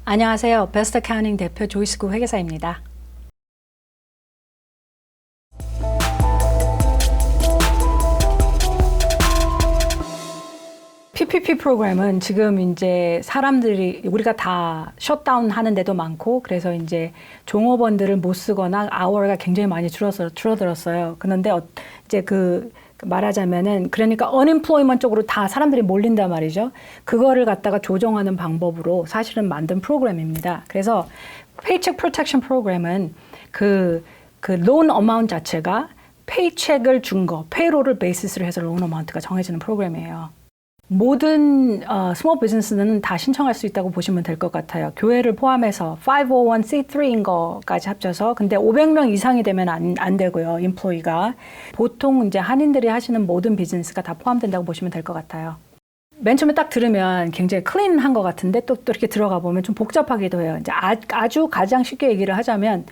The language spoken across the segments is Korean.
안녕하세요. 베스트 어카운팅 대표 조이스구 회계사입니다. PPP 프로그램은 지금 이제 사람들이 우리가 다 셧다운 하는 데도 많고 그래서 이제 종업원들을 못 쓰거나 아워가 굉장히 많이 줄어들었어요. 그런데 이제 말하자면은 그러니까 unemployment 쪽으로 다 사람들이 몰린단 말이죠. 그거를 갖다가 조정하는 방법으로 사실은 만든 프로그램입니다. 그래서 Paycheck Protection 프로그램은 그 loan amount 자체가 페이첵을 준 거, 페이롤을 베이시스로 해서 loan amount가 정해지는 프로그램이에요. 모든 스몰 비즈니스는 다 신청할 수 있다고 보시면 될 것 같아요. 교회를 포함해서 501c3인 거까지 합쳐서 근데 500명 이상이 되면 안 되고요. 인플로이가 보통 이제 한인들이 하시는 모든 비즈니스가 다 포함된다고 보시면 될 것 같아요. 맨 처음에 딱 들으면 굉장히 클린한 것 같은데 또 이렇게 들어가 보면 좀 복잡하기도 해요. 이제 아주 가장 쉽게 얘기를 하자면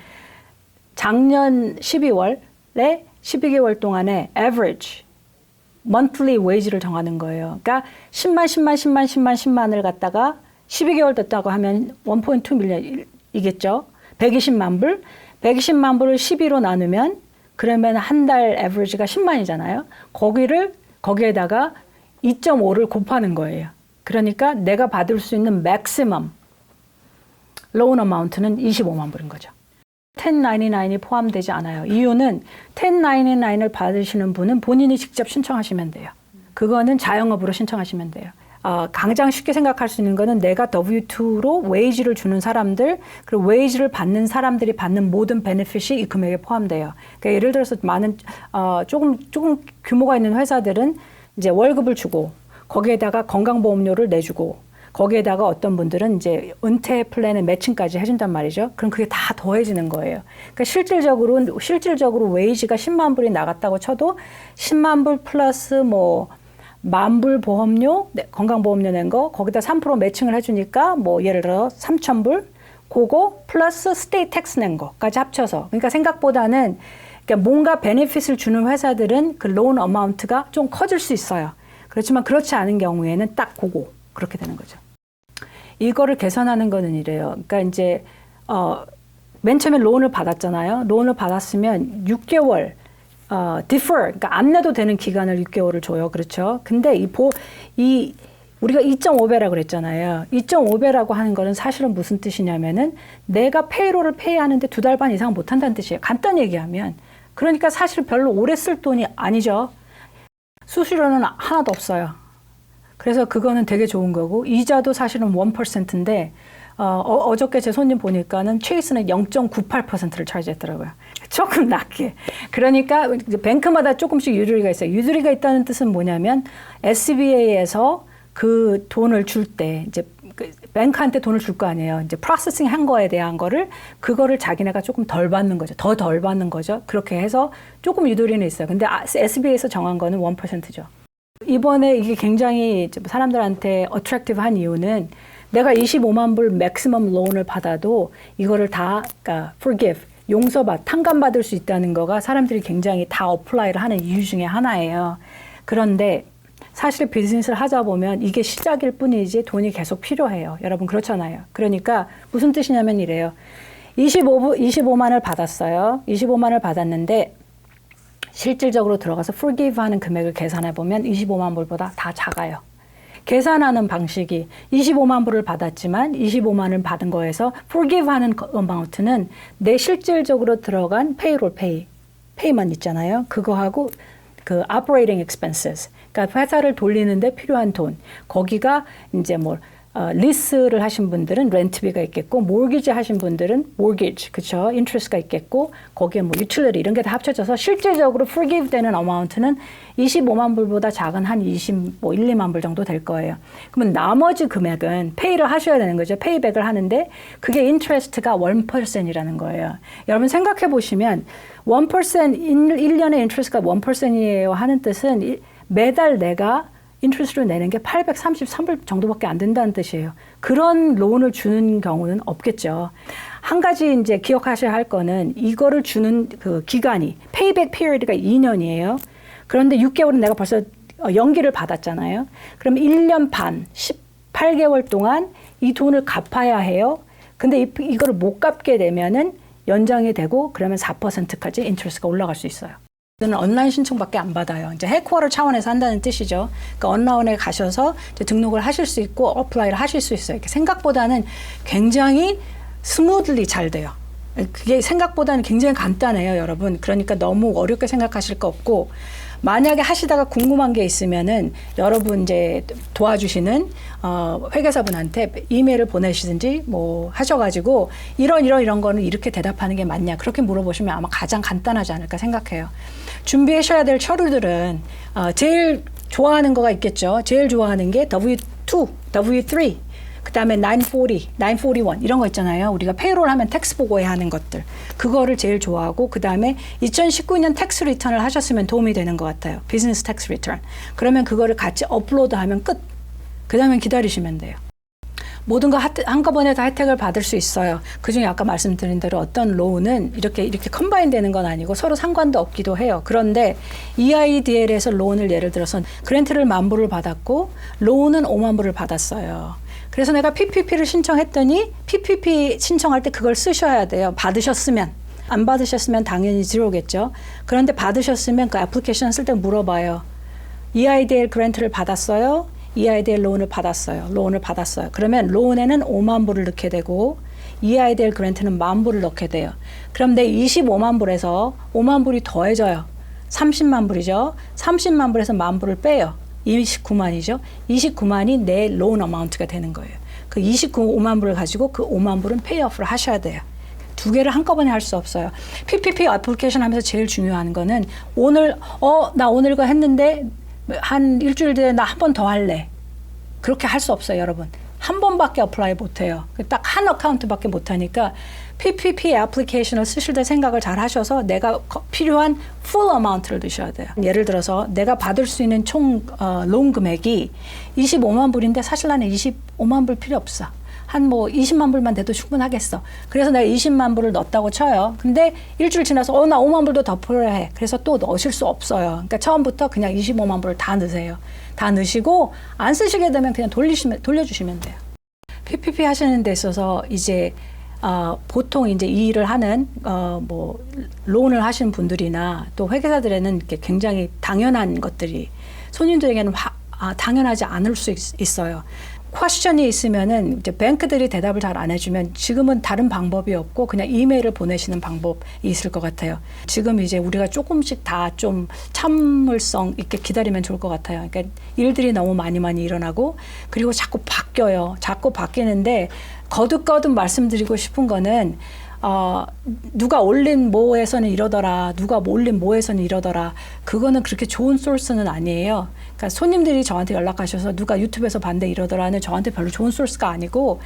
작년 12월에 12개월 동안의 average monthly wage를 정하는 거예요. 그러니까 10만을 갖다가 12개월 됐다고 하면 1.2 밀리언이겠죠. 120만 불. 120만 불을 12로 나누면 그러면 한 달 average가 10만이잖아요. 거기에다가 2.5를 곱하는 거예요. 그러니까 내가 받을 수 있는 maximum loan amount는 25만 불인 거죠. 1099이 포함되지 않아요. 이유는 1099을 받으시는 분은 본인이 직접 신청하시면 돼요. 그거는 자영업으로 신청하시면 돼요. 가장 쉽게 생각할 수 있는 거는 내가 W2로 웨이지를 주는 사람들, 그리고 웨이지를 받는 사람들이 받는 모든 베네핏이 이 금액에 포함돼요. 그러니까 예를 들어서 조금 규모가 있는 회사들은 이제 월급을 주고 거기에다가 건강보험료를 내주고 거기에다가 어떤 분들은 이제 은퇴 플랜의 매칭까지 해준단 말이죠. 그럼 그게 다 더해지는 거예요. 그러니까 실질적으로 웨이지가 10만 불이 나갔다고 쳐도 10만 불 플러스 10,000불 보험료, 건강보험료 낸 거, 거기다 3% 매칭을 해주니까 예를 들어 3,000불, 그거 플러스 스테이트 텍스 낸 거까지 합쳐서. 그러니까 생각보다는 그러니까 뭔가 베네핏을 주는 회사들은 그 로운 어마운트가 좀 커질 수 있어요. 그렇지만 그렇지 않은 경우에는 딱 그렇게 되는 거죠. 이거를 계산하는 거는 이래요. 그러니까 이제 맨 처음에 론을 받았잖아요. 론을 받았으면 6개월 defer, 그러니까 안 내도 되는 기간을 6개월을 줘요. 그렇죠? 근데 우리가 2.5배라고 그랬잖아요. 2.5배라고 하는 거는 사실은 무슨 뜻이냐면은 내가 페이롤을 페이하는데 2달 반 이상 못 한다는 뜻이에요. 간단히 얘기하면. 그러니까 사실 별로 오래 쓸 돈이 아니죠. 수수료는 하나도 없어요. 그래서 그거는 되게 좋은 거고 이자도 사실은 1%인데 어저께 제 손님 보니까는 체이스는 0.98%를 차지했더라고요. 조금 낮게. 그러니까 뱅크마다 조금씩 유도리가 있어요. 유도리가 있다는 뜻은 뭐냐면 SBA에서 그 돈을 줄 때 이제 뱅크한테 돈을 줄 거 아니에요. 이제 프로세싱 한 거에 대한 그거를 자기네가 조금 덜 받는 거죠. 더 덜 받는 거죠. 그렇게 해서 조금 유도리는 있어요. 근데 SBA에서 정한 거는 1%죠. 이번에 이게 굉장히 사람들한테 어트랙티브한 이유는 내가 25만 불 맥시멈 론을 받아도 이거를 다 그러니까 forgive, 탕감받을 수 있다는 거가 사람들이 굉장히 다 어플라이를 하는 이유 중에 하나예요. 그런데 사실 비즈니스를 하다 보면 이게 시작일 뿐이지 돈이 계속 필요해요. 여러분 그렇잖아요. 그러니까 무슨 뜻이냐면 이래요. 25만을 받았어요. 25만을 받았는데 실질적으로 들어가서 forgive 하는 금액을 계산해 보면 25만 불보다 다 작아요. 계산하는 방식이 25만 불을 받았지만 25만을 받은 거에서 forgive 하는 amount는 내 실질적으로 들어간 페이만 있잖아요. 그거하고 그 operating expenses, 그러니까 회사를 돌리는데 필요한 돈, 거기가 이제 리스를 하신 분들은 렌트비가 있겠고, 모기지 하신 분들은 모기지, 그쵸? 인트레스트가 있겠고, 거기에 유틸리티 이런 게 다 합쳐져서 실질적으로 forgive 되는 어마운트는 25만 불보다 작은 한 1, 2만 불 정도 될 거예요. 그러면 나머지 금액은 페이를 하셔야 되는 거죠. 페이백을 하는데 그게 인트레스트가 1%이라는 거예요. 여러분 생각해 보시면 1%, 1년의 인트레스트가 1%이에요 하는 뜻은 매달 내가 인트레스트를 내는 게 833불 정도밖에 안 된다는 뜻이에요. 그런 론을 주는 경우는 없겠죠. 한 가지 이제 기억하셔야 할 거는 이거를 주는 그 기간이 페이백 피리어드가 2년이에요. 그런데 6개월은 내가 벌써 연기를 받았잖아요. 그럼 1년 반, 18개월 동안 이 돈을 갚아야 해요. 근데 이거를 못 갚게 되면은 연장이 되고 그러면 4%까지 인트레스가 올라갈 수 있어요. 이거는 온라인 신청밖에 안 받아요. 이제 헤드쿼터 차원에서 한다는 뜻이죠. 그러니까 온라인에 가셔서 이제 등록을 하실 수 있고 어플라이를 하실 수 있어요. 생각보다는 굉장히 스무들리 잘 돼요. 그게 생각보다는 굉장히 간단해요, 여러분. 그러니까 너무 어렵게 생각하실 거 없고, 만약에 하시다가 궁금한 게 있으면은 여러분 이제 도와주시는 회계사분한테 이메일을 보내시든지 뭐 하셔가지고 이런 거는 이렇게 대답하는 게 맞냐 그렇게 물어보시면 아마 가장 간단하지 않을까 생각해요. 준비하셔야 될 서류들은 제일 좋아하는 거가 있겠죠. 제일 좋아하는 게 W2, W3, 그 다음에 940, 941 이런 거 있잖아요. 우리가 페이롤 하면 텍스 보고해야 하는 것들. 그거를 제일 좋아하고 그 다음에 2019년 텍스 리턴을 하셨으면 도움이 되는 것 같아요. 비즈니스 텍스 리턴. 그러면 그거를 같이 업로드하면 끝. 그 다음에 기다리시면 돼요. 모든 거 한꺼번에 다 혜택을 받을 수 있어요. 그중에 아까 말씀드린 대로 어떤 로우는 이렇게 컴바인 되는 건 아니고 서로 상관도 없기도 해요. 그런데 EIDL에서 로운을 예를 들어서 그랜트를 10,000불을 받았고 로우는 50,000불을 받았어요. 그래서 내가 PPP를 신청했더니 PPP 신청할 때 그걸 쓰셔야 돼요. 받으셨으면. 안 받으셨으면 당연히 제로겠죠. 그런데 받으셨으면 그 애플리케이션 쓸 때 물어봐요. EIDL 그랜트를 받았어요? EIDL 로운을 받았어요. 로운을 받았어요. 그러면 로운에는 50,000불을 넣게 되고 EIDL 그랜트는 10,000불을 넣게 돼요. 그럼 내 250,000불에서 50,000불이 더해져요. 300,000불이죠. 300,000불에서 10,000불을 빼요. 29만이죠. 29만이 내 로운 어마운트가 되는 거예요. 그 5만 불을 가지고 그 5만 불은 페이오프를 하셔야 돼요. 두 개를 한꺼번에 할 수 없어요. PPP 애플리케이션 하면서 제일 중요한 거는 나 오늘 이거 했는데 한 일주일 뒤에 나 한 번 더 할래. 그렇게 할 수 없어요, 여러분. 한 번밖에 어플라이 못해요. 딱 한 어카운트밖에 못하니까 PPP 애플리케이션을 쓰실 때 생각을 잘 하셔서 내가 필요한 full amount를 넣으셔야 돼요. 예를 들어서 내가 받을 수 있는 총 론 금액이 25만 불인데 사실 나는 25만 불 필요 없어. 한 뭐 20만 불만 돼도 충분하겠어. 그래서 내가 20만 불을 넣었다고 쳐요. 근데 일주일 지나서 나 5만 불도 더 필요해. 그래서 또 넣으실 수 없어요. 그러니까 처음부터 그냥 25만 불을 다 넣으세요. 다 넣으시고 안 쓰시게 되면 그냥 돌려주시면 돼요. PPP 하시는 데 있어서 이제 보통 이제 이 일을 하는 뭐 론을 하시는 분들이나 또 회계사들에는 이렇게 굉장히 당연한 것들이 손님들에게는 당연하지 않을 수 있어요. 퀘스천이 있으면은 이제 뱅크들이 대답을 잘 안 해주면 지금은 다른 방법이 없고 그냥 이메일을 보내시는 방법이 있을 것 같아요. 지금 이제 우리가 조금씩 다 좀 참을성 있게 기다리면 좋을 것 같아요. 그러니까 일들이 너무 많이 일어나고 그리고 자꾸 바뀌어요. 자꾸 바뀌는데 거듭 말씀드리고 싶은 거는 누가 올린 뭐에서는 이러더라, 누가 올린 뭐에서는 이러더라. 그거는 그렇게 좋은 소스는 아니에요. 그러니까 손님들이 저한테 연락하셔서 누가 유튜브에서 봤는데 이러더라는 저한테 별로 좋은 소스가 아니고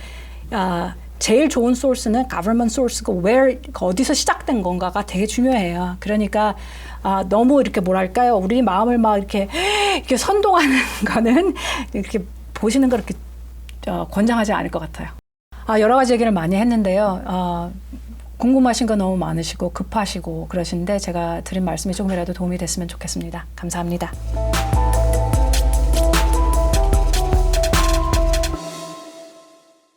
제일 좋은 소스는 government source가 어디서 시작된 건가가 되게 중요해요. 그러니까 너무 이렇게 뭐랄까요, 우리 마음을 막 이렇게 선동하는 거는 이렇게 보시는 걸 이렇게 권장하지 않을 것 같아요. 여러 가지 얘기를 많이 했는데요. 궁금하신 거 너무 많으시고 급하시고 그러신데 제가 드린 말씀이 조금이라도 도움이 됐으면 좋겠습니다. 감사합니다.